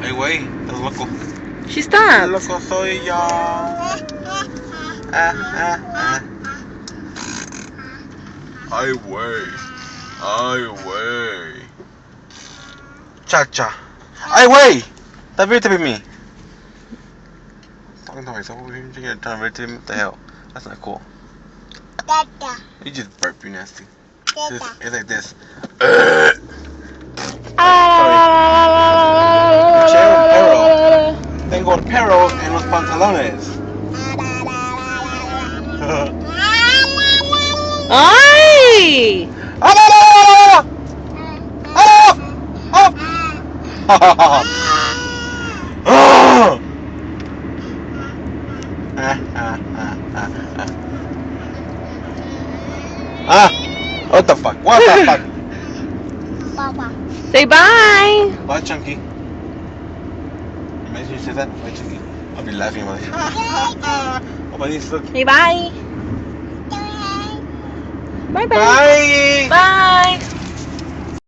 Ay, güey, estás loco. She stopped. Loco soy yo. Ay, güey. Ay, güey. Cha-cha. Ay, güey. Stop irritating me. Talking to myself. You're trying to irritate me. What the hell? That's not cool. You just burp, you nasty. It's like this. Tengo el perro en los pantalones. ¡Ay! What the fuck? What the fuck? Say bye. Bye, Chunky. Imagine you say that. Bye, Chunky. I'll be laughing about it. Oh, my knees, look. Say bye. Bye bye. Bye. Bye.